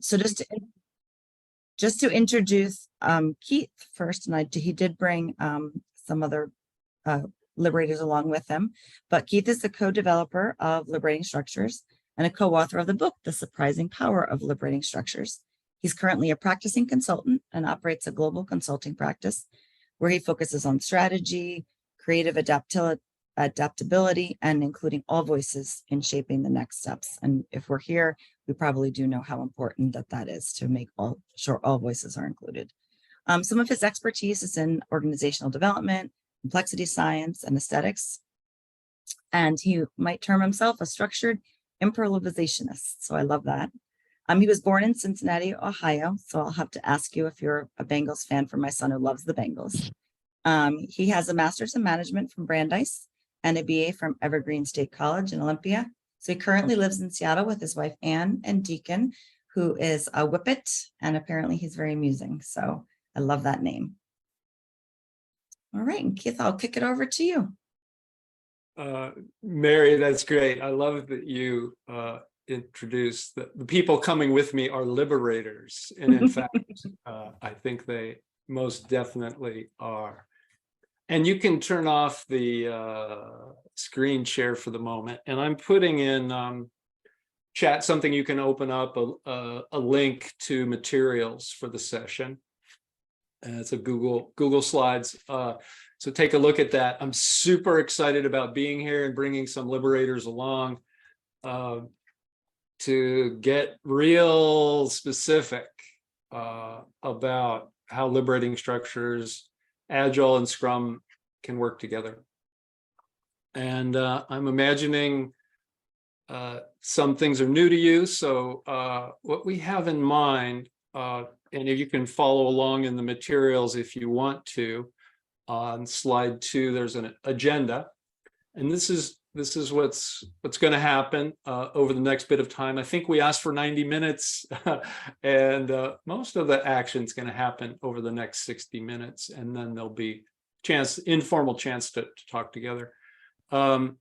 So just to introduce Keith first, and he did bring some other liberators along with him, but Keith is the co-developer of Liberating Structures and a co-author of the book, The Surprising Power of Liberating Structures. He's currently a practicing consultant and operates a global consulting practice where he focuses on strategy, creative adaptability, and including all voices in shaping the next steps. And if we're here, we probably do know how important that is to make sure all voices are included. Some of his expertise is in organizational development, complexity science, and aesthetics. And he might term himself a structured improvisationalist. So I love that. He was born in Cincinnati, Ohio. So I'll have to ask you if you're a Bengals fan for my son who loves the Bengals. He has a master's in management from Brandeis and a BA from Evergreen State College in Olympia. So he currently lives in Seattle with his wife, Anne, and Deacon, who is a whippet, and apparently he's very amusing. So I love that name. All right, and Keith, I'll kick it over to you. Mary, that's great. I love that you introduced the people coming with me are liberators. And in fact, I think they most definitely are. And you can turn off the screen share for the moment. And I'm putting in chat something you can open up, a link to materials for the session. And it's a Google Slides. So take a look at that. I'm super excited about being here and bringing some liberators along to get real specific about how liberating structures, Agile and Scrum can work together. And I'm imagining some things are new to you. So what we have in mind, and if you can follow along in the materials if you want to, on slide 2, there's an agenda. And this is what's going to happen over the next bit of time. I think we asked for 90 minutes, and most of the action is going to happen over the next 60 minutes, and then there'll be informal chance to talk together. We're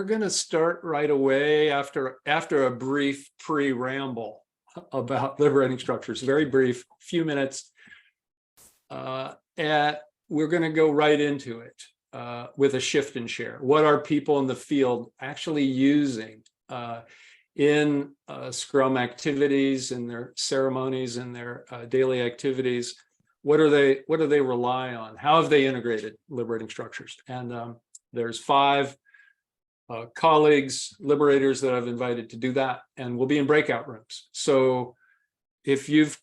going to start right away after a brief pre-ramble about liberating structures, very brief, few minutes. We're going to go right into it. With a shift and share. What are people in the field actually using in Scrum activities, in their ceremonies, in their daily activities? What do they rely on? How have they integrated liberating structures? And there's 5 colleagues, liberators that I've invited to do that, and we'll be in breakout rooms. So if you've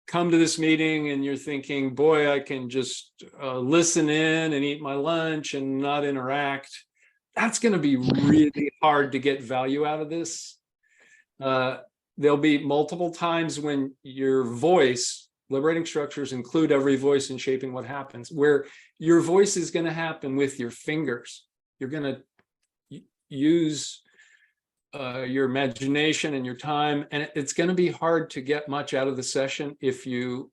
come to this meeting and you're thinking, boy, I can just listen in and eat my lunch and not interact, that's going to be really hard to get value out of this. There'll be multiple times when your voice, liberating structures include every voice in shaping what happens, where your voice is going to happen with your fingers. You're going to use your imagination and your time, and it's going to be hard to get much out of the session if you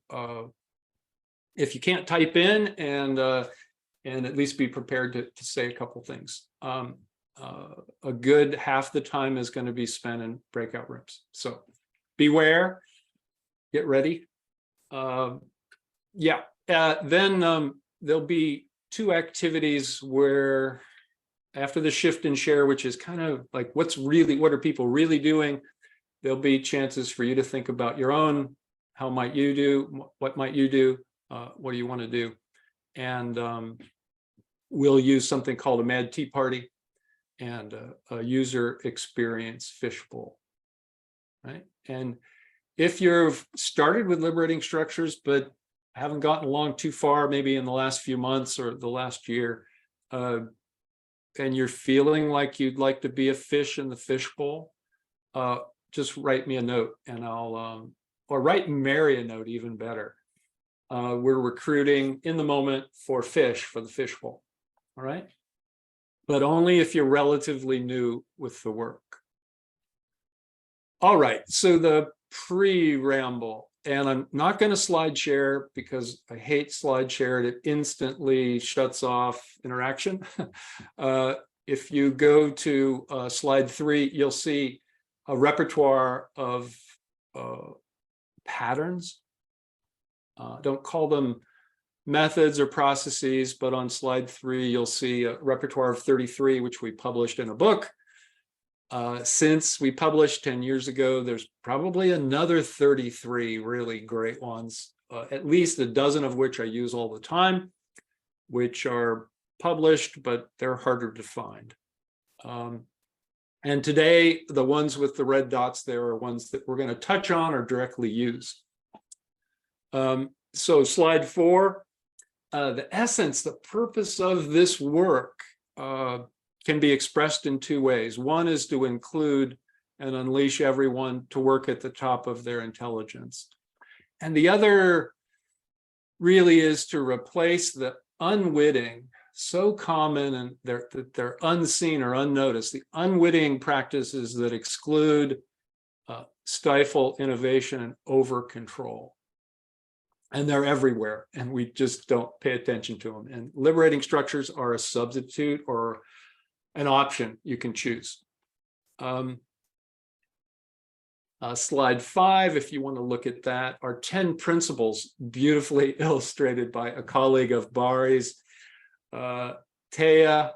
can't type in and at least be prepared to say a couple things. A good half the time is going to be spent in breakout rooms, so beware, get ready. Then there'll be 2 activities where, after the shift and share, which is kind of like what are people really doing, there'll be chances for you to think about your own, how might you do, what might you do, what do you want to do? And we'll use something called a Mad Tea Party and a user experience fishbowl, right? And if you've started with liberating structures, but haven't gotten along too far, maybe in the last few months or the last year, and you're feeling like you'd like to be a fish in the fishbowl, just write me a note, and I'll, or write Mary a note, even better. We're recruiting in the moment for the fishbowl, all right? But only if you're relatively new with the work. All right, so the pre-ramble, and I'm not going to slide share because I hate slide share. It instantly shuts off interaction. If you go to slide 3, you'll see a repertoire of patterns. Don't call them methods or processes, but on slide 3, you'll see a repertoire of 33, which we published in a book. Since we published 10 years ago, there's probably another 33 really great ones, at least a dozen of which I use all the time, which are published, but they're harder to find. And today, the ones with the red dots there are ones that we're going to touch on or directly use. So slide 4, the essence, the purpose of this work can be expressed in 2 ways. One is to include and unleash everyone to work at the top of their intelligence. And the other really is to replace the unwitting, so common and they're unseen or unnoticed, the unwitting practices that exclude, stifle innovation and over control. And they're everywhere, and we just don't pay attention to them. And liberating structures are a substitute or an option you can choose. Slide 5, if you want to look at that, are 10 principles beautifully illustrated by a colleague of Bari's, Taya.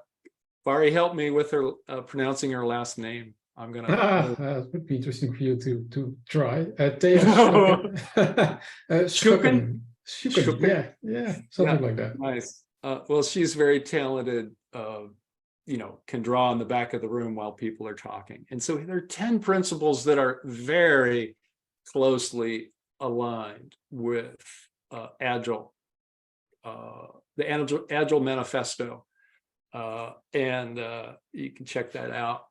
Bari, help me with her pronouncing her last name. I'm gonna. It would be interesting for you to try. Taya Schuppen. Yeah, something like that. Nice. Well, she's very talented. Can draw in the back of the room while people are talking. And so there are 10 principles that are very closely aligned with Agile, the Agile Manifesto. And you can check that out.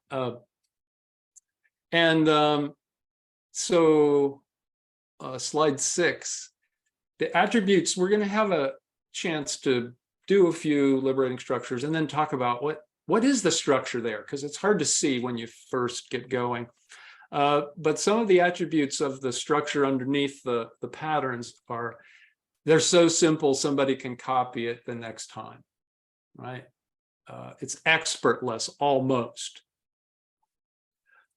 So slide 6, the attributes, we're going to have a chance to do a few liberating structures and then talk about what is the structure there, because it's hard to see when you first get going. But some of the attributes of the structure underneath the patterns they're so simple, somebody can copy it the next time, right? It's expertless, almost.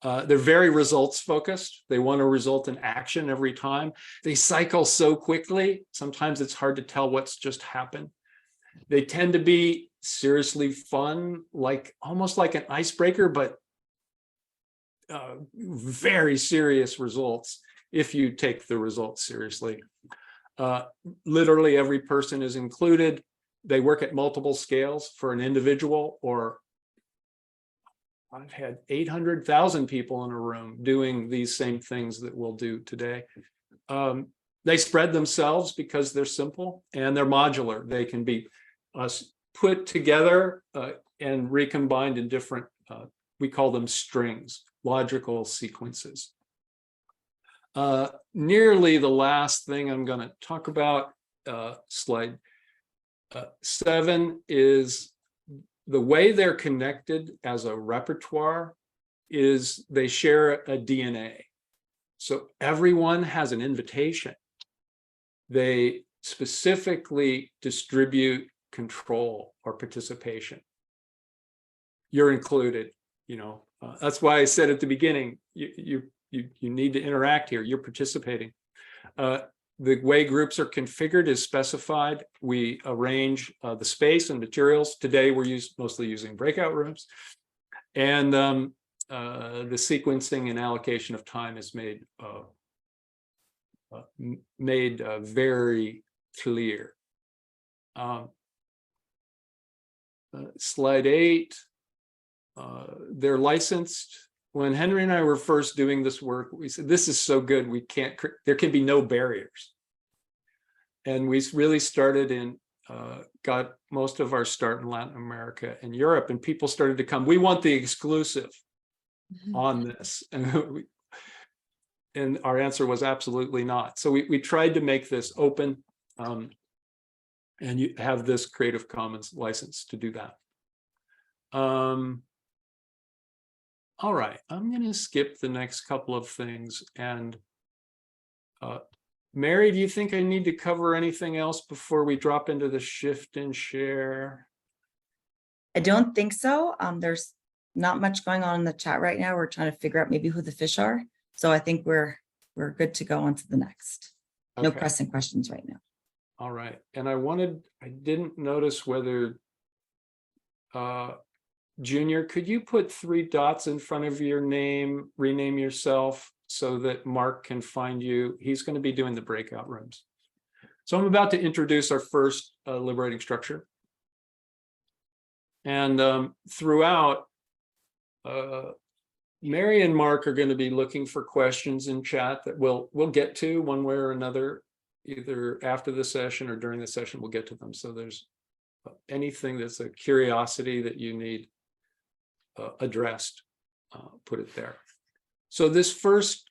They're very results focused. They want to result in action every time. They cycle so quickly, sometimes it's hard to tell what's just happened. They tend to be seriously fun, almost like an icebreaker, but very serious results if you take the results seriously. Literally every person is included. They work at multiple scales for an individual, or I've had 800,000 people in a room doing these same things that we'll do today. They spread themselves because they're simple and they're modular. They can be put together and recombined in different, we call them strings, logical sequences. Nearly the last thing I'm going to talk about, slide 7, is the way they're connected as a repertoire is they share a DNA. So everyone has an invitation. They specifically distribute control or participation. You're included, that's why I said at the beginning, you need to interact here. You're participating. The way groups are configured is specified. We arrange the space and materials. Today, we're mostly using breakout rooms. And the sequencing and allocation of time is made very clear. Slide 8, they're licensed. When Henry and I were first doing this work, we said, this is so good, there can be no barriers. And we really started got most of our start in Latin America and Europe, and people started to come, we want the exclusive on this. And our answer was absolutely not. So we tried to make this open, and you have this Creative Commons license to do that. All right, I'm going to skip the next couple of things and Mary, do you think I need to cover anything else before we drop into the shift and share? I don't think so. There's not much going on in the chat right now. We're trying to figure out maybe who the fish are. So I think we're good to go on to the next. No Okay. pressing questions right now. All right. And I didn't notice whether, Junior, could you put 3 dots in front of your name, rename yourself so that Mark can find you? He's going to be doing the breakout rooms. So I'm about to introduce our first liberating structure. And throughout, Mary and Mark are going to be looking for questions in chat that we'll get to one way or another, either after the session or during the session. We'll get to them. So there's anything that's a curiosity that you need addressed, put it there. So this first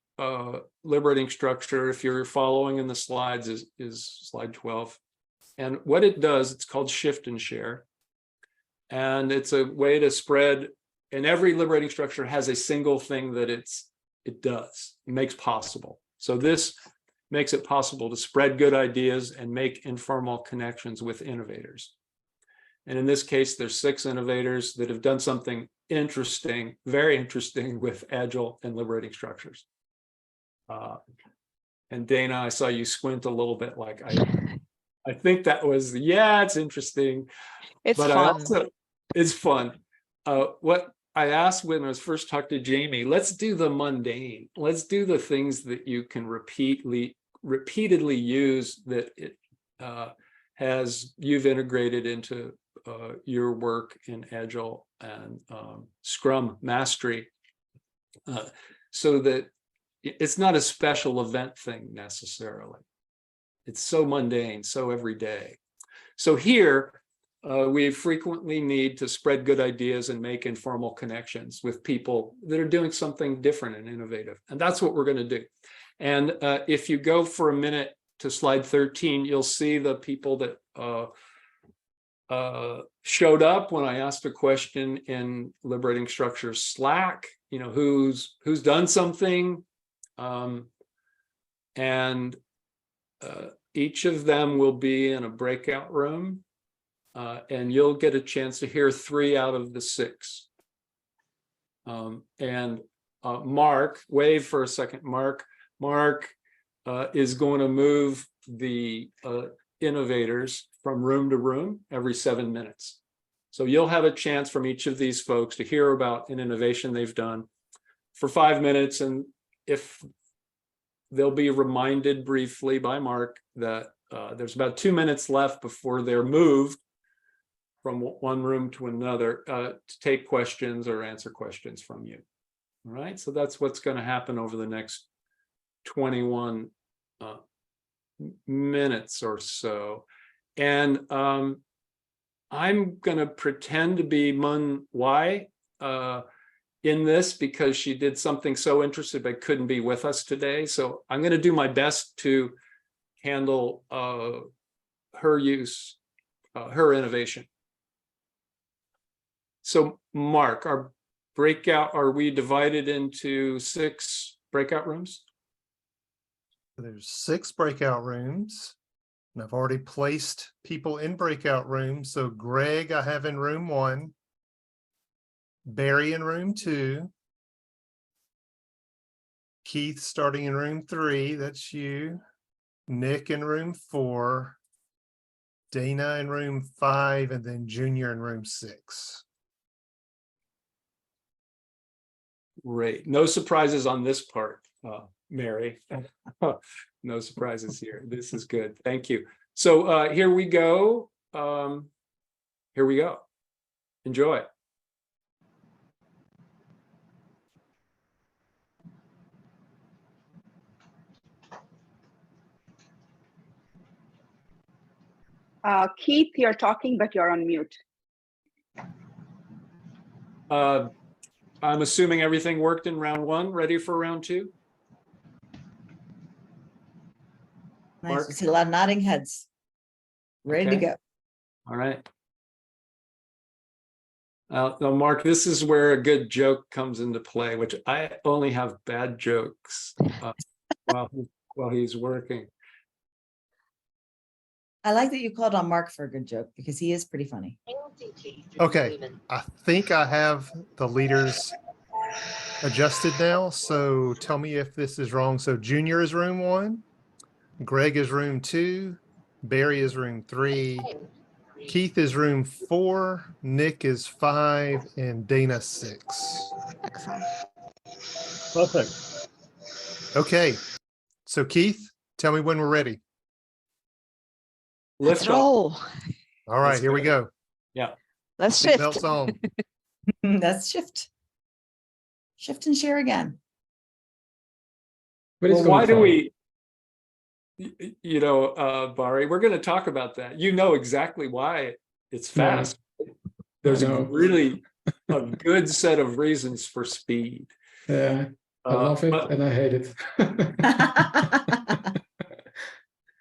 liberating structure, if you're following in the slides, is slide 12. And what it does, it's called shift and share. And it's a way to spread, and every liberating structure has a single thing that it does, it makes possible. So this makes it possible to spread good ideas and make informal connections with innovators. And in this case, there's 6 innovators that have done something interesting, very interesting with agile and liberating structures. And Dana, I saw you squint a little bit like, I think that was, yeah, it's interesting. It's But fun. It's fun. What I asked when I was first talking to Jamie, let's do the mundane. Let's do the things that you can repeatedly use that it you've integrated into your work in Agile and Scrum mastery, so that it's not a special event thing necessarily. It's so mundane, so everyday. So here, we frequently need to spread good ideas and make informal connections with people that are doing something different and innovative. And that's what we're going to do. And if you go for a minute to slide 13, you'll see the people that showed up when I asked a question in Liberating Structures Slack, you know, who's done something. And each of them will be in a breakout room. And you'll get a chance to hear 3 out of the 6. And Mark, wave for a second, Mark is going to move the innovators from room to room every 7 minutes. So you'll have a chance from each of these folks to hear about an innovation they've done for 5 minutes. And if they'll be reminded briefly by Mark that there's about 2 minutes left before they're moved from one room to another to take questions or answer questions from you. All right, so that's what's going to happen over the next 21 minutes or so. And I'm going to pretend to be Mun Wai in this because she did something so interesting but couldn't be with us today. So I'm going to do my best to handle her use, her innovation. So Mark, are we divided into 6 breakout rooms? There's 6 breakout rooms, and I've already placed people in breakout rooms. So Greg, I have in room 1, Barry in room 2, Keith starting in room 3, that's you, Nick in room 4, Dana in room 5, and then Junior in room 6. Great. No surprises on this part, Mary. No surprises here. This is good. Thank you. So here we go. Here we go. Enjoy. Keith, you're talking, but you're on mute. I'm assuming everything worked in round 1, ready for round 2? Nice. Mark? We see a lot of nodding heads. Ready to Okay. go. All right. Now, Mark, this is where a good joke comes into play, which I only have bad jokes while he's working. I like that you called on Mark for a good joke because he is pretty funny. Okay, I think I have the leaders adjusted now. So tell me if this is wrong. So Junior is room 1, Greg is room 2, Barry is room 3, Keith is room 4, Nick is 5, and Dana 6. Excellent. Perfect. Okay, so Keith, tell me when we're ready. Let's Lift off. roll. All right, Let's here we go. go. Yeah. Let's shift. Seatbelts on. That's shift. Shift and share again. But it's Well, why gonna do follow. we, Barry, we're going to talk about that. You know exactly why it's fast. There's a know. really a good set of reasons for speed. Yeah, I love it but- and I hate it.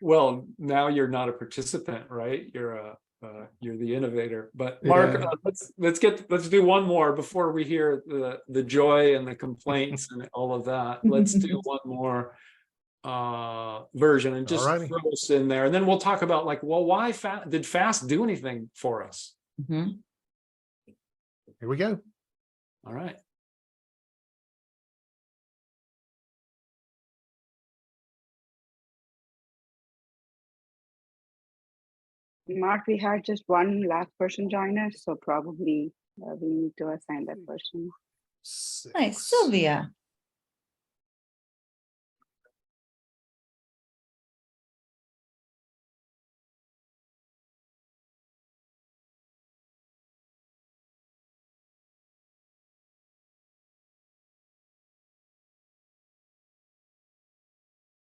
Well, now you're not a participant, right? You're the innovator. But Mark, Yeah. let's do one more before we hear the joy and the complaints and all of that. Let's do one more version and just Alrighty. throw us in there, and then we'll talk about like, well, why did fast do anything for us? Mhm. Here we go. All right. Mark, we had just one last person join us, so probably we need to assign that person. Nice, 6. Sylvia.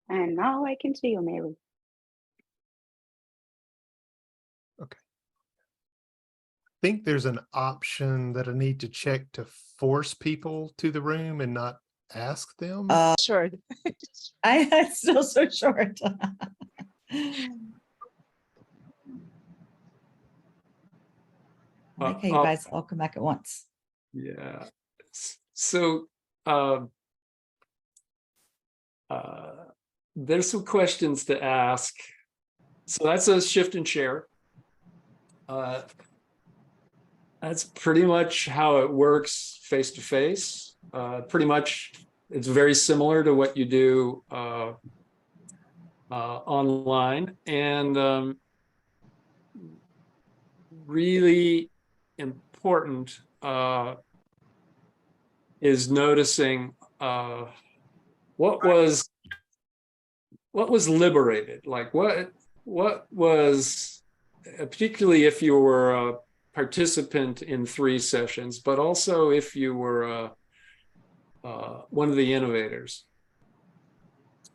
And now I can see you, Mary. Think there's an option that I need to check to force people to the room and not ask them. Sure. I'm still so short. Okay, you guys all come back at once. Yeah. So there's some questions to ask. So that's a shift and share. That's pretty much how it works face to face. Pretty much, it's very similar to what you do online, and really important is noticing what was liberated, like what was, particularly if you were a participant in 3 sessions, but also if you were one of the innovators.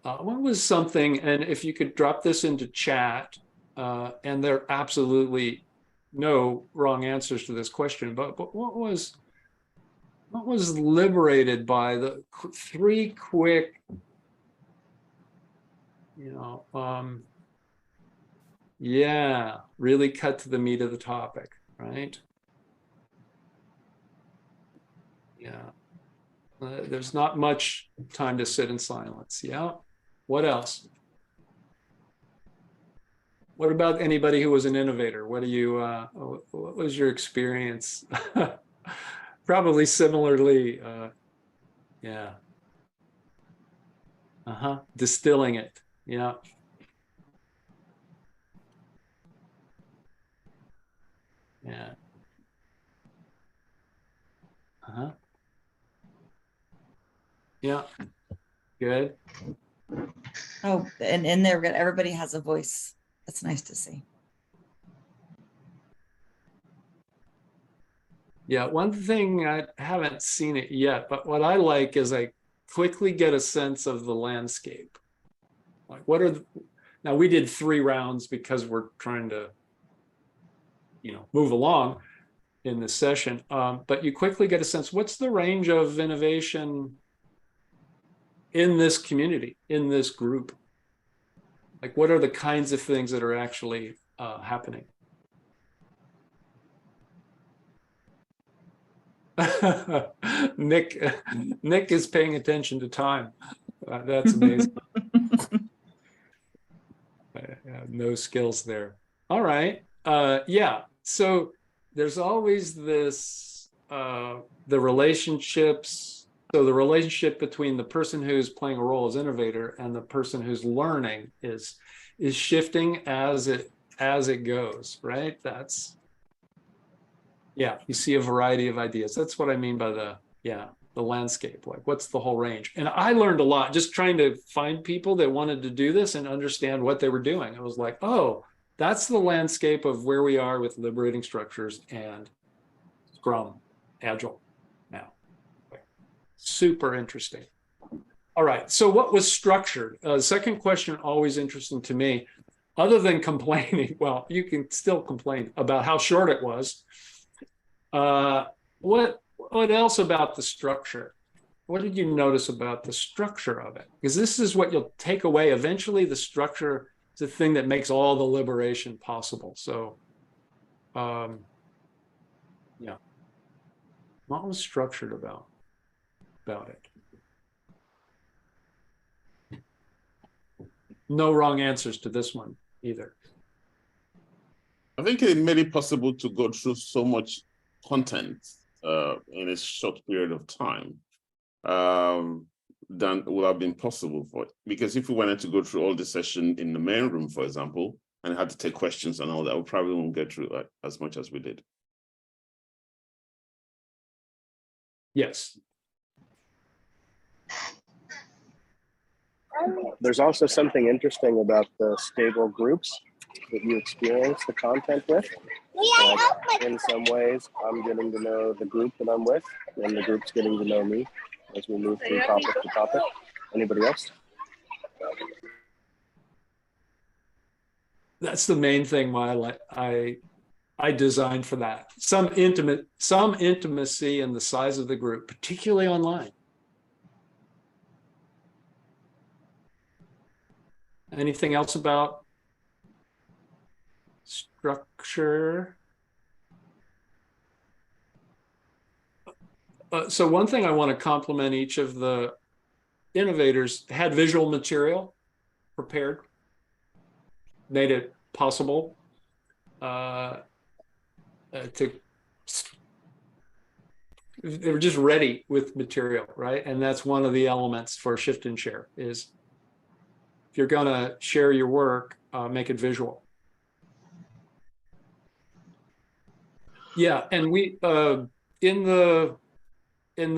What was something, and if you could drop this into chat, and there are absolutely no wrong answers to this question, but what was liberated by the 3 quick, yeah, really cut to the meat of the topic, right? Yeah. There's not much time to sit in silence. Yeah. What else? What about anybody who was an innovator? What do you, what was your experience? Probably similarly, yeah. Distilling it. Yeah. Yeah. Yeah. Good. Oh, and in there, everybody has a voice. That's nice to see. Yeah, one thing, I haven't seen it yet, but what I like is I quickly get a sense of the landscape. Like, what are now we did 3 rounds because we're trying to, move along in this session. But you quickly get a sense, what's the range of innovation in this community, in this group? Like, what are the kinds of things that are actually happening? Nick is paying attention to time. That's amazing. I have no skills there. All right. Yeah. So there's always this, the relationships. So the relationship between the person who's playing a role as innovator and the person who's learning is shifting as it goes, right? That's, yeah, you see a variety of ideas. That's what I mean by the landscape. Like, what's the whole range? And I learned a lot just trying to find people that wanted to do this and understand what they were doing. I was like, oh, that's the landscape of where we are with liberating structures and Scrum, Agile now. Super interesting. All right. So what was structured? Second question, always interesting to me. Other than complaining, well, you can still complain about how short it was. What else about the structure? What did you notice about the structure of it? Because this is what you'll take away. Eventually, the structure is the thing that makes all the liberation possible. So, yeah. What was structured about it? No wrong answers to this one either. I think it made it possible to go through so much content in a short period of time than would have been possible for it. Because if we wanted to go through all the session in the main room, for example, and had to take questions and all that, we probably won't get through as much as we did. Yes. There's also something interesting about the stable groups that you experience the content with. In some ways, I'm getting to know the group that I'm with, and the group's getting to know me as we move through topic to topic. Anybody else? That's the main thing why I designed for that. Some intimacy in the size of the group, particularly online. Anything else about structure? So one thing I want to compliment each of the innovators had visual material prepared, made it possible to, they were just ready with material, right? And that's one of the elements for shift and share is if you're going to share your work, make it visual. Yeah, and we in the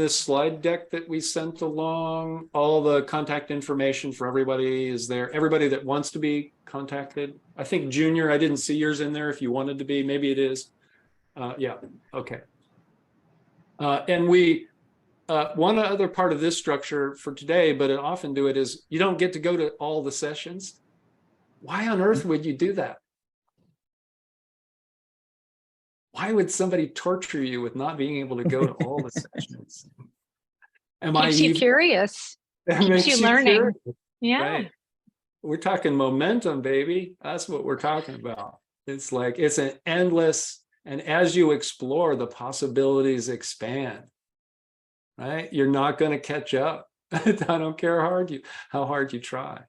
slide deck that we sent along, all the contact information for everybody is there. Everybody that wants to be contacted. I think Junior, I didn't see yours in there. If you wanted to be, maybe it is. Yeah, okay. And we, one other part of this structure for today, but I often do it, is you don't get to go to all the sessions. Why on earth would you do that? Why would somebody torture you with not being able to go to all the sessions? Keeps you curious. Keeps you learning. Curious, yeah. Right? We're talking momentum, baby. That's what we're talking about. It's like, it's an endless, and as you explore, the possibilities expand, right? You're not going to catch up. I don't care how hard you try,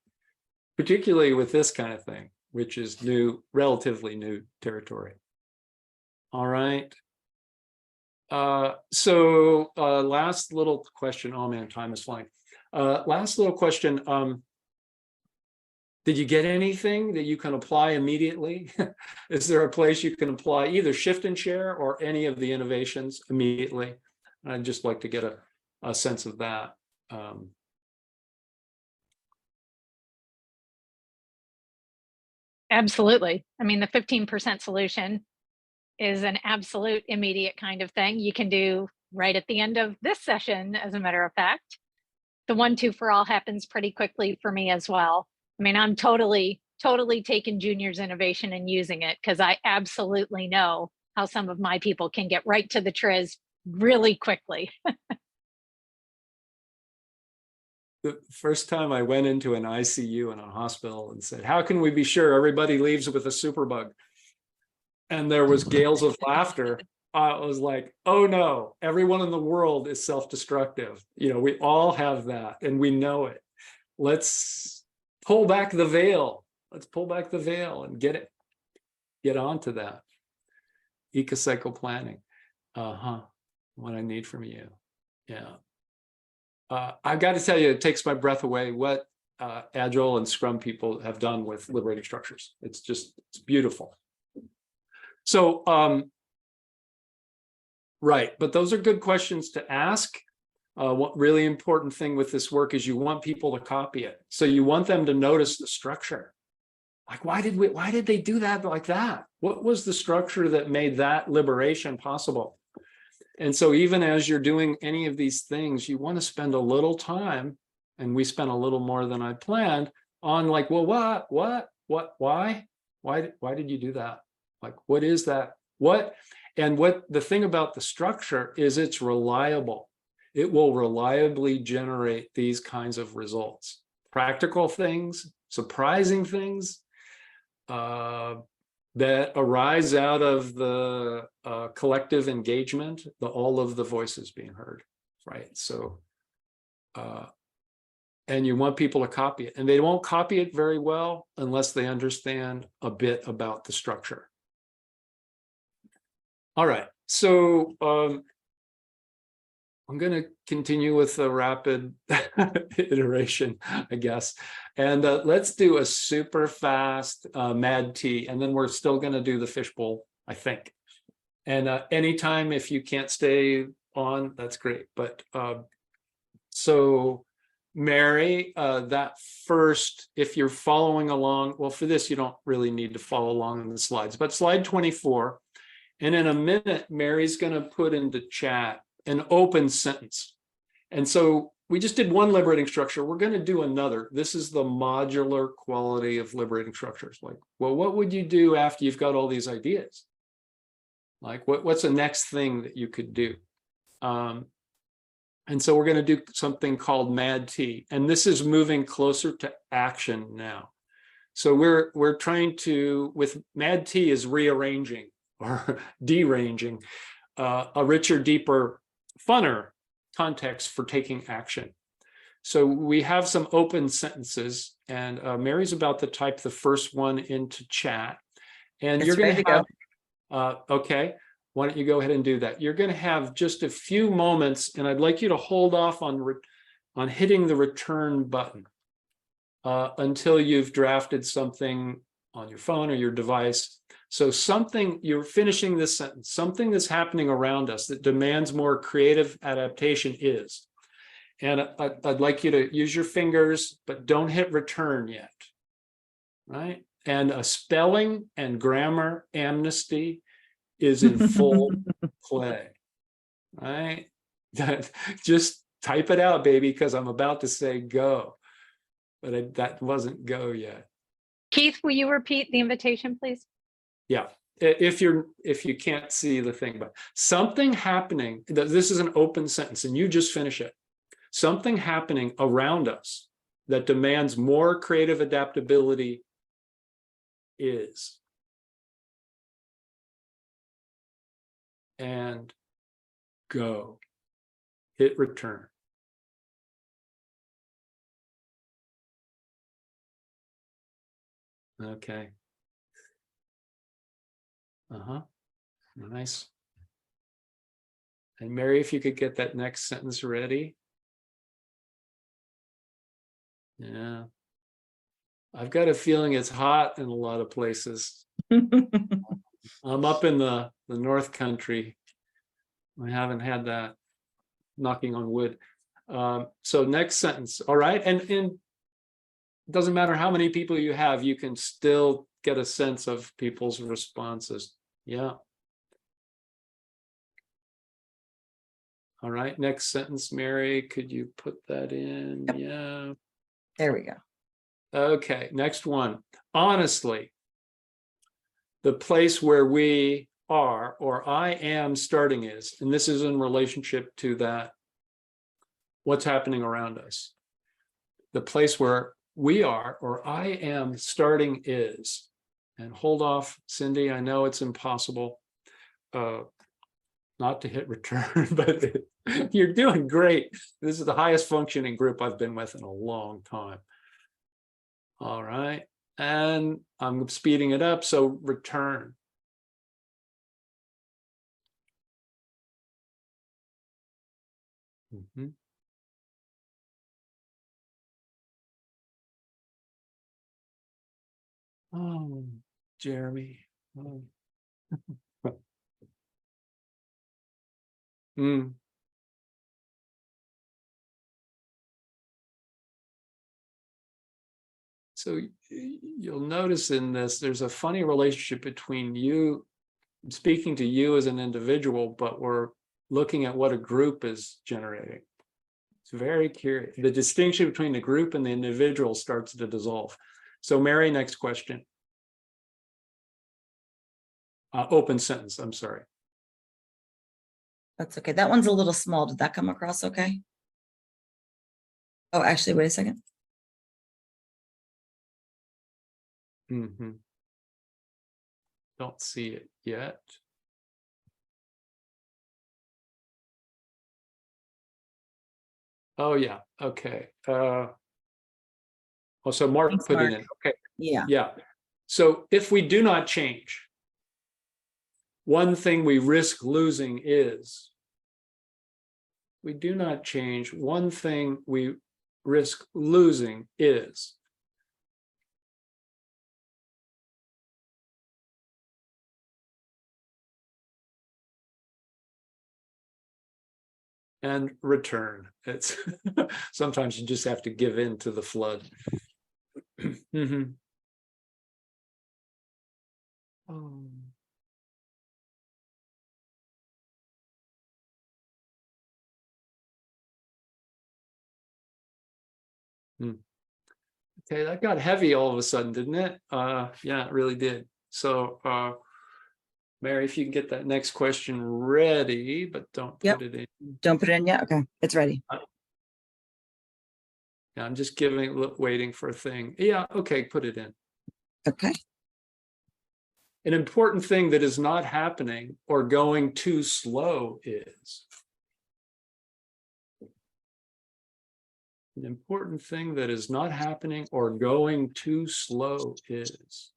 particularly with this kind of thing, which is new, relatively new territory. All right. So last little question. Oh man, time is flying. Last little question. Did you get anything that you can apply immediately? Is there a place you can apply either shift and share or any of the innovations immediately? I'd just like to get a sense of that. Absolutely. I mean, the 15% solution is an absolute immediate kind of thing you can do right at the end of this session, as a matter of fact. The 1, 2 for all happens pretty quickly for me as well. I mean, I'm totally taking Junior's innovation and using it because I absolutely know how some of my people can get right to the triz really quickly. The first time I went into an ICU in a hospital and said, how can we be sure everybody leaves with a superbug? And there was gales of laughter. I was like, oh no, everyone in the world is self-destructive. You know, we all have that and we know it. Let's pull back the veil. Let's pull back the veil and get it. get on to that. Ecocycle planning. What I need from you. Yeah. I've got to tell you, it takes my breath away what Agile and Scrum people have done with liberating structures. It's beautiful. So, right, but those are good questions to ask. What really important thing with this work is you want people to copy it. So you want them to notice the structure. Like, why did they do that like that? What was the structure that made that liberation possible? And so even as you're doing any of these things, you want to spend a little time, and we spent a little more than I planned, on like, well, why did you do that? Like, what is that? And what the thing about the structure is, it's reliable. It will reliably generate these kinds of results. Practical things, surprising things, that arise out of the collective engagement, all of the voices being heard, right? So, and you want people to copy it, and they won't copy it very well unless they understand a bit about the structure. All right, so I'm going to continue with the rapid iteration, I guess. And let's do a super fast Mad Tea, and then we're still going to do the fishbowl, I think. And anytime, if you can't stay on, that's great. But so Mary, that first, if you're following along, well, for this, you don't really need to follow along in the slides, but slide 24. And in a minute, Mary's going to put into chat an open sentence. And so we just did one liberating structure. We're going to do another. This is the modular quality of liberating structures. Like, well, what would you do after you've got all these ideas? Like, what's the next thing that you could do? And so we're going to do something called Mad Tea. And this is moving closer to action now. So we're trying to, with Mad Tea is rearranging or deranging a richer, deeper, funner context for taking action. So we have some open sentences, and Mary's about to type the first one into chat. And you're going to have, okay, why don't you go ahead and do that? You're going to have just a few moments, and I'd like you to hold off on hitting the return button until you've drafted something on your phone or your device. So something, you're finishing this sentence, something that's happening around us that demands more creative adaptation is. And I'd like you to use your fingers, but don't hit return yet, right? And a spelling and grammar amnesty is in full play, right? Just type it out, baby, because I'm about to say go, but that wasn't go yet. Keith, will you repeat the invitation, please? Yeah, if you can't see the thing, but something happening, this is an open sentence and you just finish it. Something happening around us that demands more creative adaptability is. And go. Hit return. Okay. Nice. And Mary, if you could get that next sentence ready. Yeah. I've got a feeling it's hot in a lot of places. I'm up in the North Country. I haven't had that, knocking on wood. So next sentence. All right. And it doesn't matter how many people you have, you can still get a sense of people's responses. Yeah. All right. Next sentence, Mary, could you put that in? Yep. Yeah. There we go. Okay. Next one. Honestly, the place where we are, or I am starting is, and this is in relationship to that, what's happening around us. The place where we are, or I am starting is, and hold off, Cindy, I know it's impossible not to hit return, but you're doing great. This is the highest functioning group I've been with in a long time. All right, And I'm speeding it up, so return. Mhm. Oh, Jeremy. Oh. Mm. So you'll notice in this, there's a funny relationship between you speaking to you as an individual, but we're looking at what a group is generating. It's very curious. The distinction between the group and the individual starts to dissolve. So Mary, next question. Open sentence, I'm sorry. That's okay. That one's a little small. Did that come across okay? Oh, actually, wait a second. Mm-hmm. Don't see it yet. Oh yeah, okay. Oh, so Mark Thanks, put it Mark. in. Okay, Yeah. yeah. So if we do not change, one thing we risk losing is, we do not change, one thing we risk losing is. And return. It's sometimes you just have to give in to the flood. Mm-hmm. Okay, that got heavy all of a sudden, didn't it? Yeah, it really did. So Mary, if you can get that next question ready, but don't Yep. put it in. Don't put it in yet. Okay, it's ready. Yeah, I'm just waiting for a thing. Yeah, okay, put it in. Okay. An important thing that is not happening or going too slow is. An important thing that is not happening or going too slow is.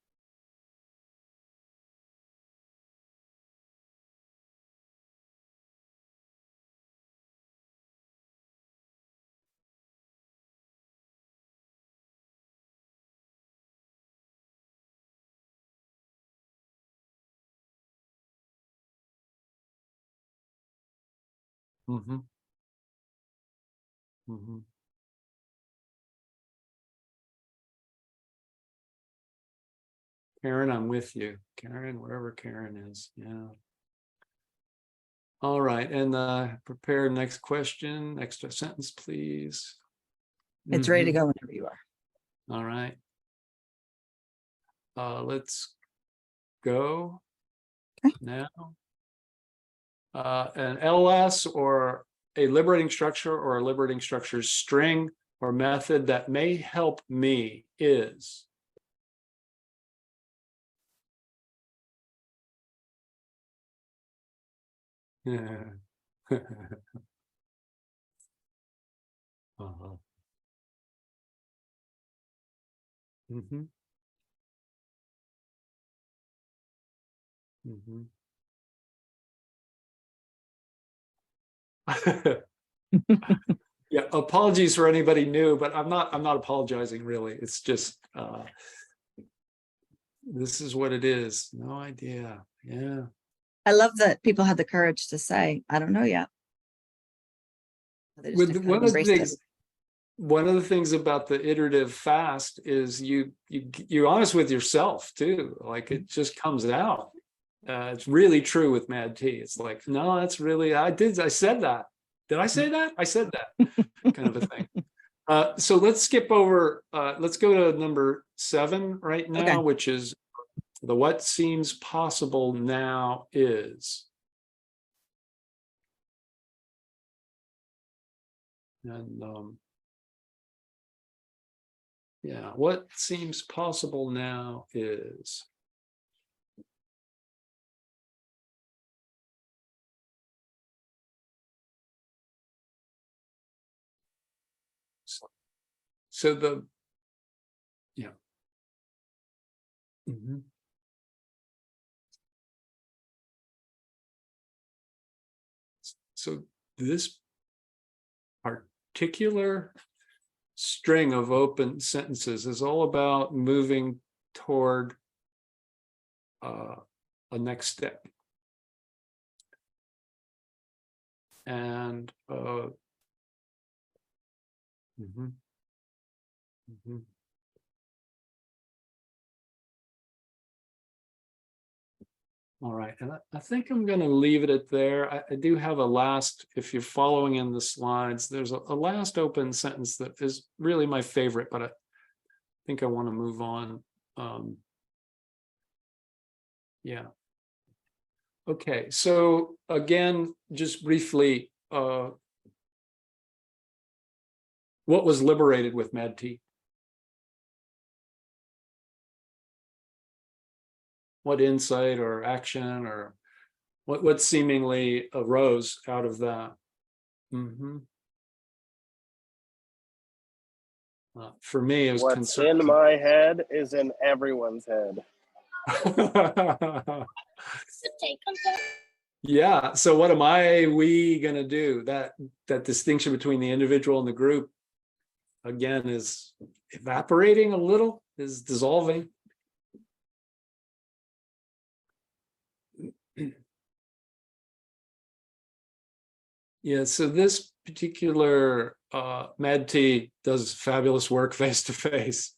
Mm-hmm. Mm-hmm. Karen, I'm with you. Karen, wherever Karen is. Yeah. All right. And prepare next question. Next sentence, please. It's ready to Mhm. go whenever you are. All right. Let's go now. An LS or a liberating structure or a liberating structure string or method that may help me is. Uh-huh. Mm-hmm. Mm-hmm. Yeah, apologies for anybody new, but I'm not apologizing really. It's just this is what it is. No idea. Yeah. I love that people had the courage to say, I don't know yet. They just With kind one of the embraced it. things, one of the things about the iterative fast is you're honest with yourself too. Like it just comes out. It's really true with Mad T. It's like, no, that's really, I said that. Did I say that? I said that kind of a thing. So let's skip over, let's go to number 7 right now, Okay. which is the what seems possible now is. And yeah, what seems possible now is. So Mhm. So this particular string of open sentences is all about moving toward a next step. And mhm. Mhm. All right, and I think I'm going to leave it at there. I do have a last, if you're following in the slides, there's a last open sentence that is really my favorite, but I think I want to move on. Yeah. Okay, so again, just briefly, what was liberated with Mad T? What insight or action or what seemingly arose out of that? For me, it was What's concern. in my head is in everyone's head. Yeah. So what we gonna do? That distinction between the individual and the group, again, is evaporating a little, is dissolving. Yeah, so this particular Mad T does fabulous work face to face.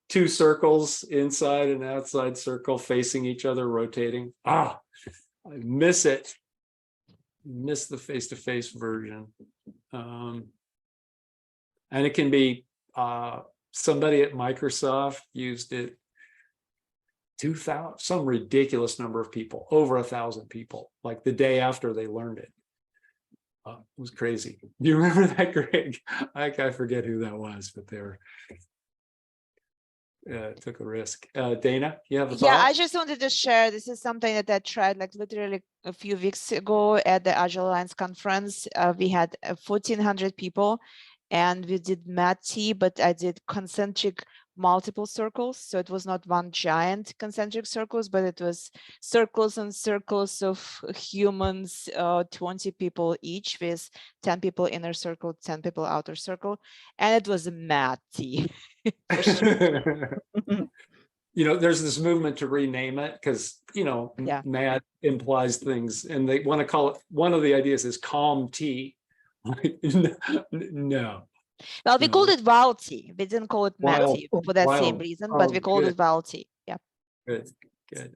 2 circles, inside and outside circle, facing each other, rotating. I miss it. Miss the face to face version. And it can be somebody at Microsoft used it. 2,000, some ridiculous number of people, over 1,000 people, like the day after they learned it. It was crazy. Do you remember that, Greg? I forget who that was, but they were took a risk. Dana, you have a thought? Yeah, I just wanted to share. This is something that I tried like literally a few weeks ago at the Agile Alliance conference. We had 1,400 people, and we did Mad T, but I did concentric multiple circles. So it was not one giant concentric circles, but it was circles and circles of humans, 20 people each, with 10 people inner circle, 10 people outer circle. And it was a Mad T. For sure. You know, there's this movement to rename it because, you know, Yeah. mad implies things, and they want to call it, one of the ideas is calm tea. No. Well, we called it Wild Tea. We didn't call it Mad Wild- Tea for that same wild. reason, Oh, but we called good. it Wild Tea. Yeah. Good, good.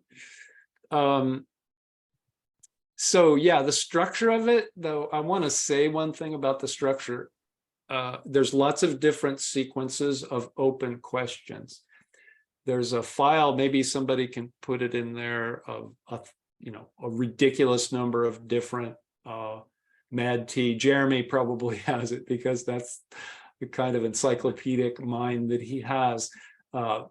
So yeah, the structure of it, though, I want to say one thing about the structure. There's lots of different sequences of open questions. There's a file, maybe somebody can put it in there, of a ridiculous number of different Mad T. Jeremy probably has it because that's the kind of encyclopedic mind that he has. I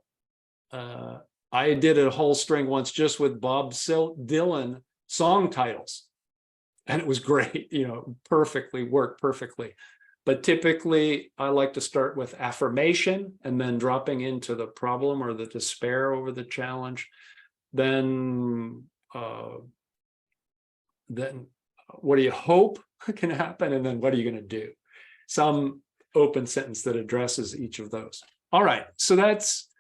did a whole string once just with Bob Dylan song titles, and it was great, worked perfectly. But typically I like to start with affirmation and then dropping into the problem or the despair over the challenge. Then what do you hope can happen? And then what are you going to do? Some open sentence that addresses each of those. All right, so that's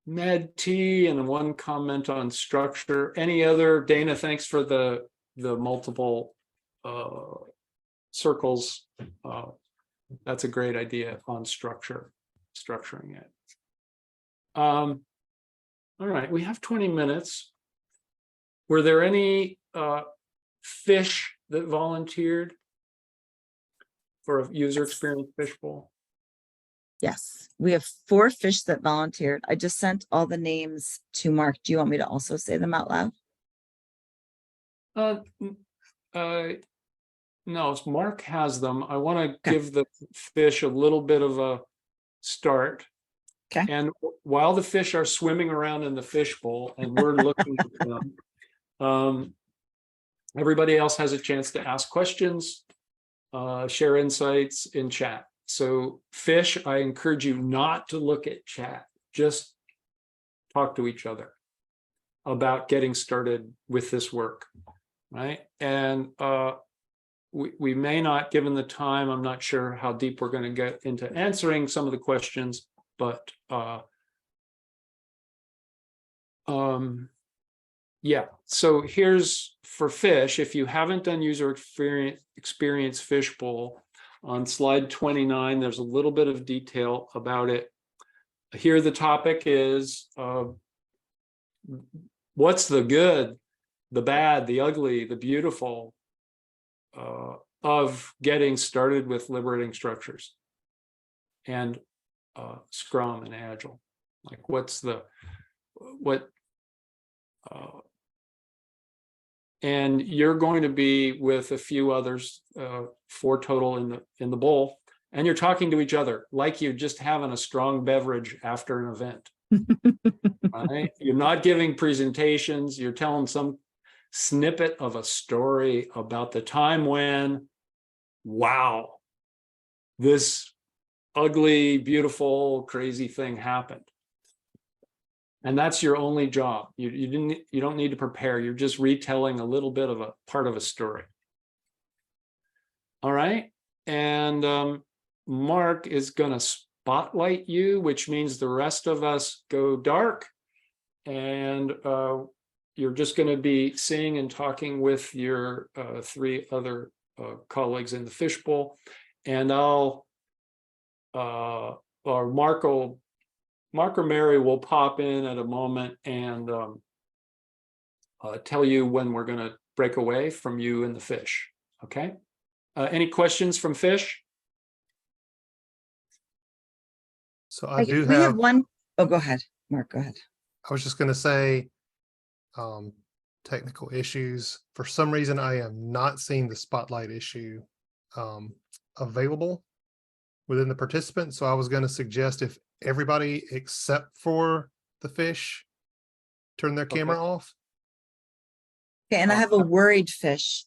Mad T and one comment on structure. Any other? Dana, thanks for the multiple circles. That's a great idea on structuring it. All right, we have 20 minutes. Were there any fish that volunteered for a user experience fishbowl? Yes, we have 4 fish that volunteered. I just sent all the names to Mark. Do you want me to also say them out loud? No, it's Mark has them. I want to give the fish a little bit of a start. Okay. And while the fish are swimming around in the fishbowl and we're looking at them, everybody else has a chance to ask questions, share insights in chat. So fish, I encourage you not to look at chat. Just talk to each other about getting started with this work, right? And we may not, given the time, I'm not sure how deep we're going to get into answering some of the questions, but yeah, so here's for fish. If you haven't done user experience Fishbowl, on slide 29, there's a little bit of detail about it. Here the topic is what's the good, the bad, the ugly, the beautiful of getting started with liberating structures and Scrum and Agile. Like and you're going to be with a few others, 4 total in the bowl, and you're talking to each other like you're just having a strong beverage after an event. Right? You're not giving presentations, you're telling some snippet of a story about the time when, wow, this ugly, beautiful, crazy thing happened. And that's your only job. You don't need to prepare. You're just retelling a little bit of a part of a story. All right. And Mark is going to spotlight you, which means the rest of us go dark. And you're just going to be seeing and talking with your 3 other colleagues in the fishbowl. And or Mark or Mary will pop in at a moment and tell you when we're going to break away from you and the fish. Okay. Any questions from fish? So I do We have have, one. Oh, go ahead, Mark, go ahead. I was just going to say, technical issues. For some reason, I am not seeing the spotlight issue available within the participants. So I was going to suggest if everybody except for the fish turn their camera off. Okay, and I have a worried fish.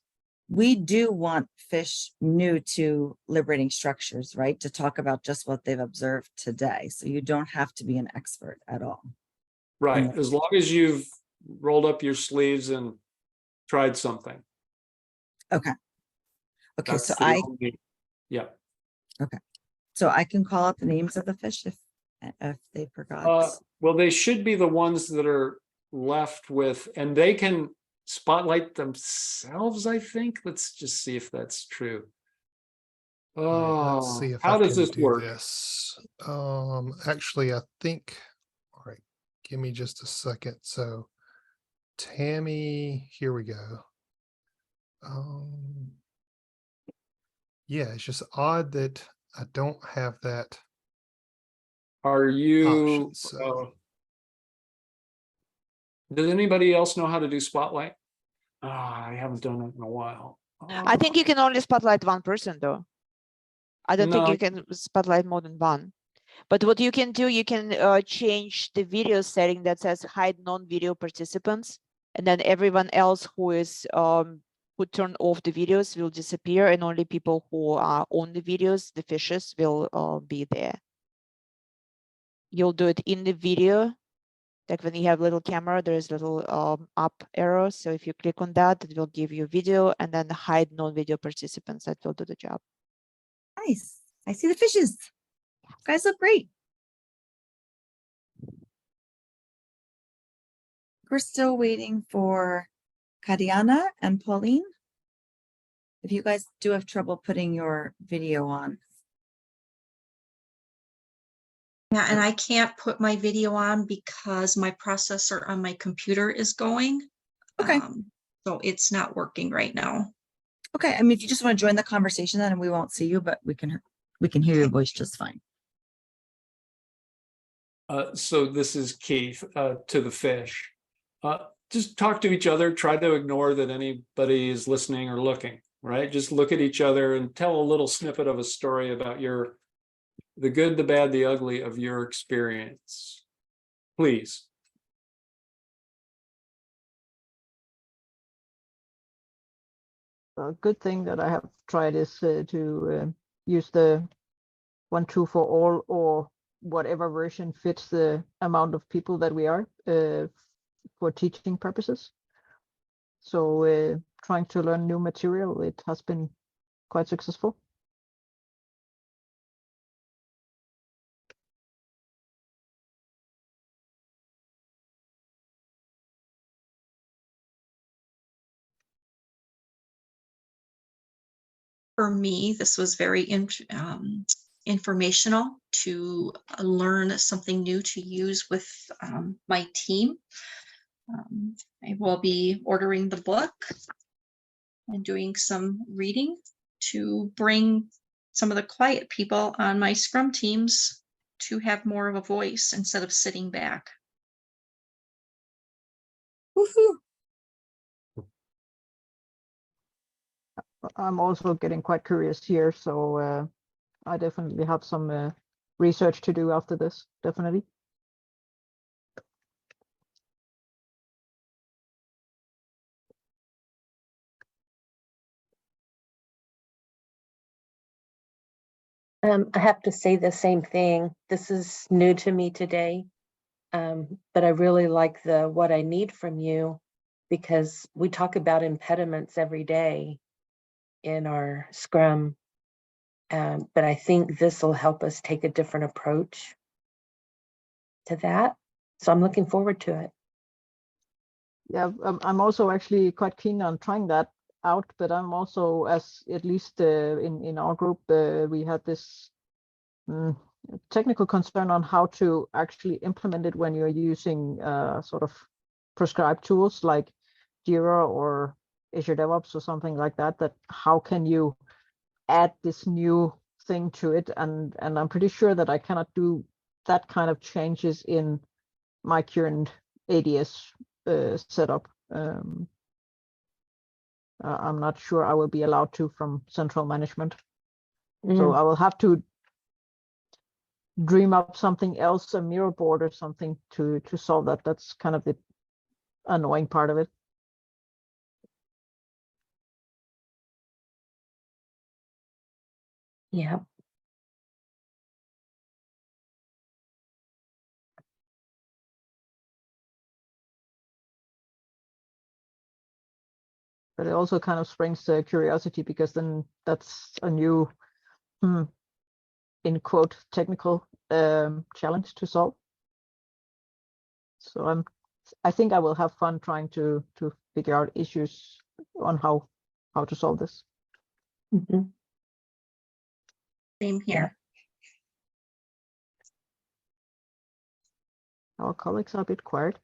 We do want fish new to liberating structures, right? To talk about just what they've observed today. So you don't have to be an expert at all. Right. As long as you've rolled up your sleeves and tried something. Okay. Okay, That's so the only, yeah. okay. So I can call out the names of the fish if they forgot. Well, they should be the ones that are left with, and they can spotlight themselves, I think. Let's just see if that's true. Let's see if How I does can this do work? this. Actually, I think, all right, give me just a second. So Tammy, here we go. Yeah, it's just odd that I don't have that Are you, option. So does anybody else know how to do spotlight? I haven't done it in a while. I think you can only spotlight one person though. I don't think No. you can spotlight more than one. But what you can do, you can change the video setting that says hide non-video participants, and then everyone else who is who turn off the videos will disappear, and only people who are on the videos, the fishes, will be there. You'll do it in the video. Like when you have little camera, there's little up arrow. So if you click on that, it will give you video, and then hide non-video participants. That will do the job. Nice. I see the fishes. You guys look great. We're still waiting for Kadiana and Pauline. If you guys do have trouble putting your video on. Yeah, and I can't put my video on because my processor on my computer is going. Okay. So it's not working right now. Okay. I mean, if you just want to join the conversation, then we won't see you, but we can hear your voice just fine. So this is Keith to the fish. Just talk to each other. Try to ignore that anybody is listening or looking, right? Just look at each other and tell a little snippet of a story about the good, the bad, the ugly of your experience. Please. A good thing that I have tried is to use the 1, 2 for all or whatever version fits the amount of people that we are for teaching purposes. So trying to learn new material, it has been quite successful. For me, this was very informational to learn something new to use with my team. I will be ordering the book and doing some reading to bring some of the quiet people on my Scrum teams to have more of a voice instead of sitting back. Woohoo! I'm also getting quite curious here, so I definitely have some research to do after this, definitely. I have to say the same thing. This is new to me today, but I really like what I need from you, because we talk about impediments every day in our Scrum, but I think this will help us take a different approach to that. So I'm looking forward to it. Yeah, I'm also actually quite keen on trying that out, but I'm also, as at least in our group, we had this technical concern on how to actually implement it when you're using sort of prescribed tools like Jira or Azure DevOps or something like that. That how can you add this new thing to it? And I'm pretty sure that I cannot do that kind of changes in my current ADS setup. I'm not sure I will be allowed to from central management. So I will have to dream up something else, a mirror board or something to solve that. That's kind of the annoying part of it. Yeah. But it also kind of springs the curiosity, because then that's a new, in quote, technical challenge to solve. So I think I will have fun trying to figure out issues on how to solve this. Same here. Our colleagues are a bit quiet.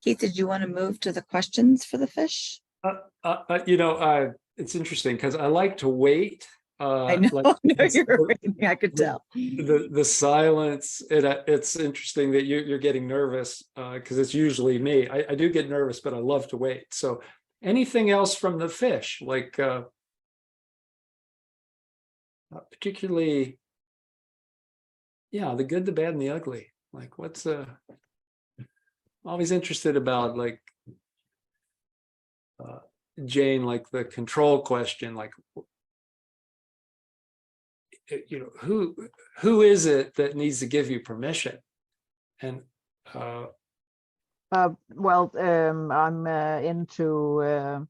Keith, did you want to move to the questions for the fish? It's interesting because I like to wait. I know, no, you're waiting, I could tell. The silence. It's interesting that you're getting nervous because it's usually me. I do get nervous, but I love to wait. So anything else from the fish, like particularly, yeah, the good, the bad, and the ugly. Like what's always interested about, like Jane, like the control question, like who is it that needs to give you permission? And well, I'm into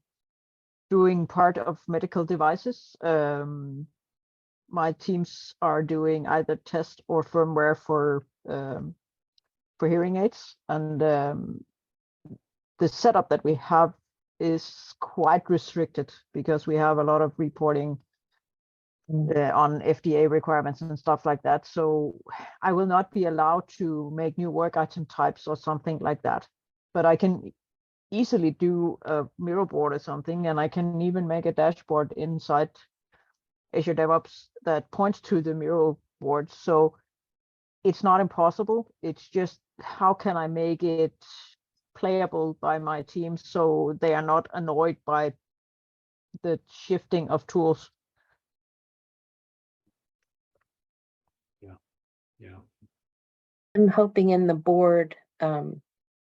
doing part of medical devices. My teams are doing either test or firmware for hearing aids, and the setup that we have is quite restricted because we have a lot of reporting on FDA requirements and stuff like that. So I will not be allowed to make new work item types or something like that. But I can easily do a mirror board or something, and I can even make a dashboard inside Azure DevOps that points to the mirror board. So it's not impossible. It's just how can I make it playable by my team so they are not annoyed by the shifting of tools. Yeah. I'm hoping in the board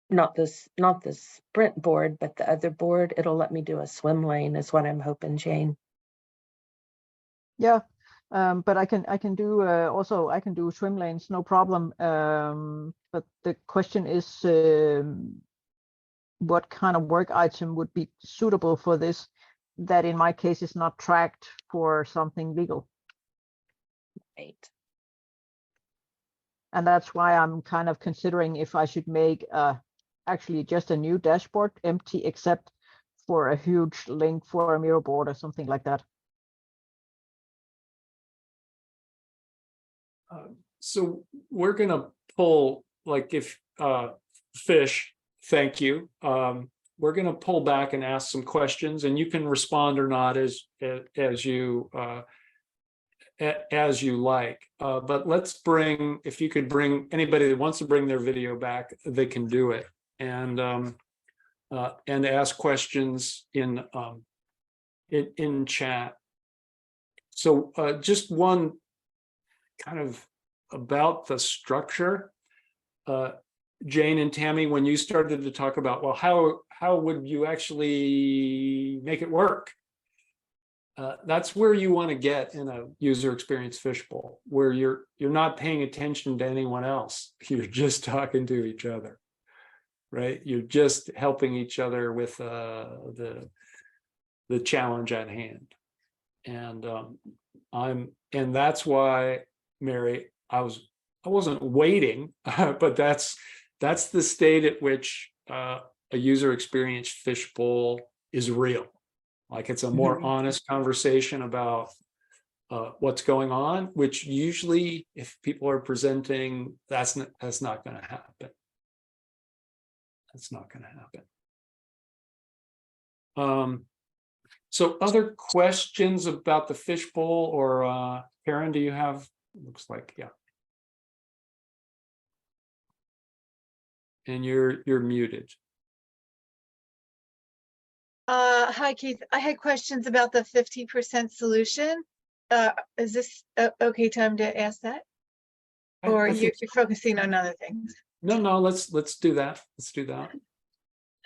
not this sprint board, but the other board, it'll let me do a swim lane is what I'm hoping, Jane. Yeah, but I can do also I can do swim lanes, no problem. But the question is, what kind of work item would be suitable for this? That in my case is not tracked for something legal. Right. And that's why I'm kind of considering if I should make actually just a new dashboard, empty except for a huge link for a Miro board or something like that. So we're gonna pull, like, if Fish, thank you. We're gonna pull back and ask some questions, and you can respond or not as you like. But let's bring, if you could bring anybody that wants to bring their video back, they can do it, and ask questions in chat. So just one kind of about the structure. Jane and Tammy, when you started to talk about, well, how would you actually make it work? That's where you want to get in a user experience fishbowl, where you're not paying attention to anyone else. You're just talking to each other, right? You're just helping each other with the challenge at hand. And and that's why, Mary, I wasn't waiting, but that's the state at which a user experience fishbowl is real. Like, it's a more honest conversation about what's going on, which usually, if people are presenting, that's not going to happen. That's not going to happen. So other questions about the fishbowl, or Karen, do you have? Looks like, yeah. And you're muted. Hi, Keith. I had questions about the 50% solution. Is this okay time to ask that? Or you're focusing on other things? No, let's do that. Let's do that.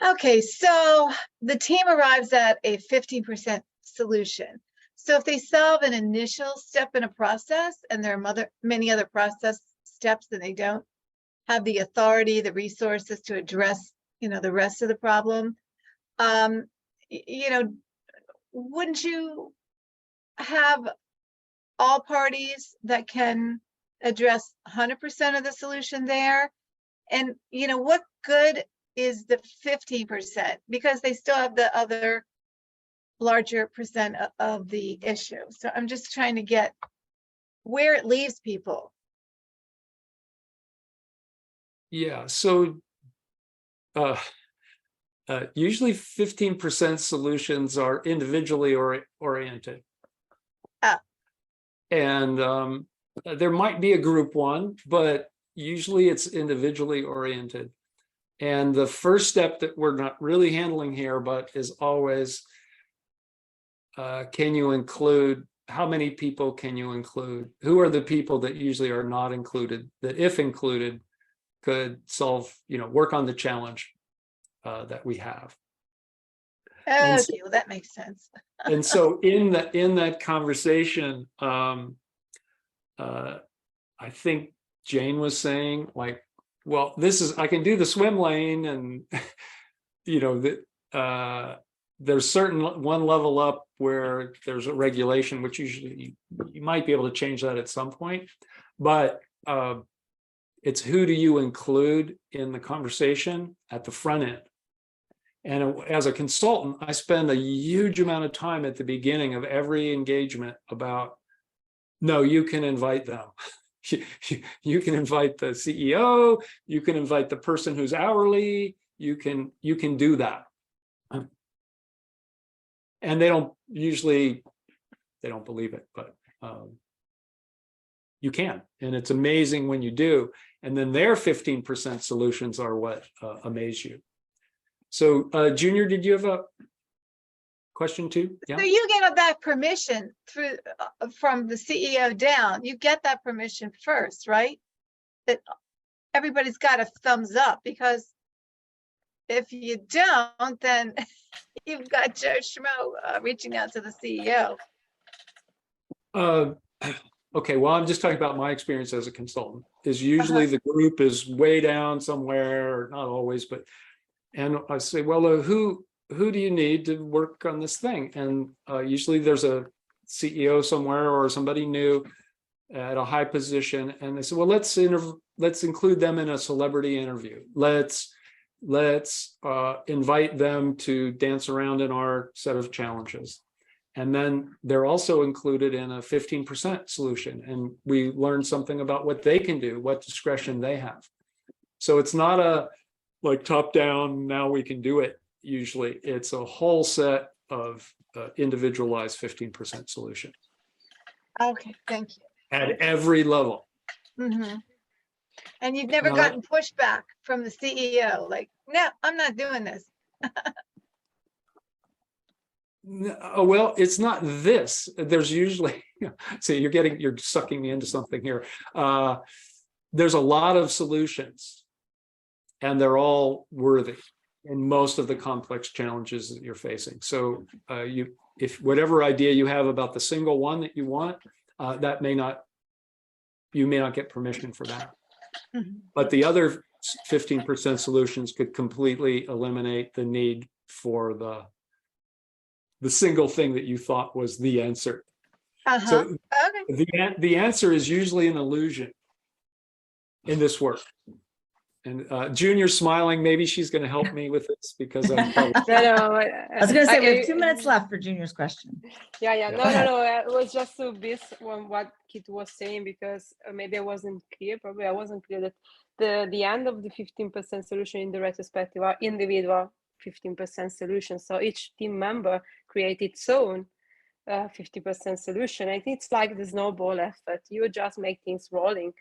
Okay, so the team arrives at a 50% solution. So if they solve an initial step in a process, and there are many other process steps, and they don't have the authority, the resources to address, the rest of the problem, wouldn't you have all parties that can address 100% of the solution there? And, what good is the 50%? Because they still have the other larger percent of the issue. So I'm just trying to get where it leaves people. Yeah, so usually 15% solutions are individually oriented. And there might be a group one, but usually it's individually oriented. And the first step that we're not really handling here, but is always, can you include, how many people can you include? Who are the people that usually are not included, that if included could solve, work on the challenge that we have? Okay, well, that makes sense. And so in that conversation, I think Jane was saying, like, well, I can do the swim lane, and there's certain one level up where there's a regulation, which usually you might be able to change that at some point, but it's who do you include in the conversation at the front end. And as a consultant, I spend a huge amount of time at the beginning of every engagement about, no, you can invite them. You can invite the CEO, you can invite the person who's hourly, you can do that. And they don't believe it, but you can. And it's amazing when you do. And then their 15% solutions are what amaze you. So Junior, did you have a question too? Yeah. So you get that permission from the CEO down. You get that permission first, right? That everybody's got a thumbs up, because If you don't, then you've got Joe Schmo reaching out to the CEO. Okay, well, I'm just talking about my experience as a consultant. Is usually the group is way down somewhere, not always, but and I say, well, who do you need to work on this thing? And usually there's a CEO somewhere or somebody new at a high position, and they say, well, let's include them in a celebrity interview. Let's invite them to dance around in our set of challenges. And then they're also included in a 15% solution. And we learn something about what they can do, what discretion they have. So it's not a like top down, now we can do it. Usually it's a whole set of individualized 15% solution. Okay, thank you. At every level. Mm-hmm. And you've never gotten pushback from the CEO, like, no, I'm not doing this. Well, it's not this. There's usually, so you're sucking me into something here. There's a lot of solutions, and they're all worthy in most of the complex challenges that you're facing. So if whatever idea you have about the single one that you want, you may not get permission for that. But the other 15% solutions could completely eliminate the need for the single thing that you thought was the answer. So the answer is usually an illusion in this work. And Junior's smiling. Maybe she's going to help me with this because I'm probably... I was going to say we have 2 minutes left for Junior's question. Yeah. No. It was just to base on what Kit was saying, because maybe I wasn't clear. Probably I wasn't clear that the end of the 15% solution in the retrospective are individual 15% solutions. So each team member create its own 50% solution. I think it's like the snowball effect. You just make things rolling.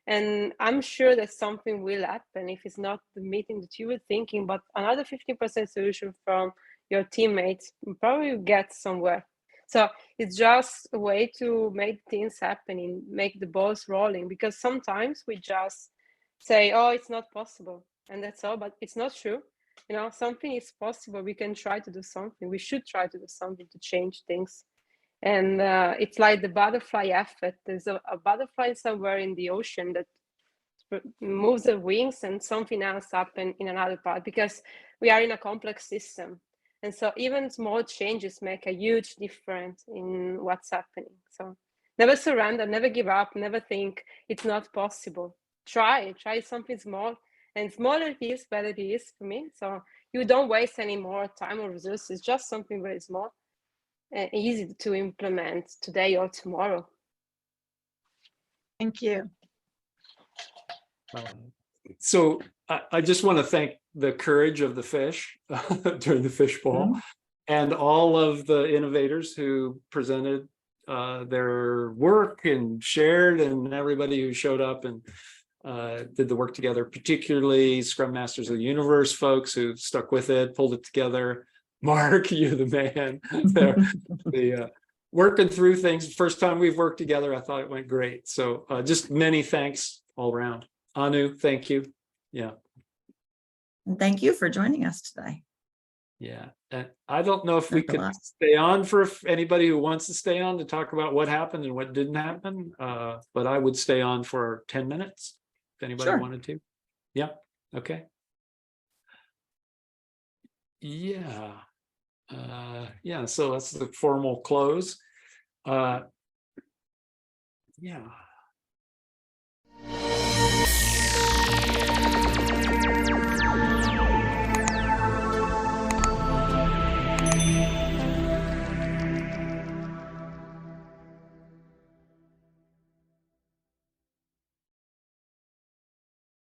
And I'm sure that something will happen if it's not the meeting that you were thinking, but another 50% solution from your teammates probably get somewhere. So it's just a way to make things happening, make the balls rolling, because sometimes we just say, oh, it's not possible. And that's all, but it's not true. You know, something is possible. We can try to do something. We should try to do something to change things. And it's like the butterfly effect. There's a butterfly somewhere in the ocean that moves their wings and something else happens in another part, because we are in a complex system. And so even small changes make a huge difference in what's happening. So never surrender, never give up, never think it's not possible. Try something small. And smaller it is, better it is for me. So you don't waste any more time or resources, just something very small and easy to implement today or tomorrow. Thank you. So I just want to thank the courage of the fish during the fishbowl and all of the innovators who presented their work and shared, and everybody who showed up and did the work together, particularly Scrum Masters of the Universe folks who stuck with it, pulled it together. Mark, you're the man. The working through things. First time we've worked together, I thought it went great. So just many thanks all around. Anu, thank you. Yeah. And thank you for joining us today. Yeah. And I don't know if we could stay on for anybody who wants to stay on to talk about what happened and what didn't happen. But I would stay on for 10 minutes if anybody wanted to. Yeah. Okay. Yeah. So that's the formal close. Yeah.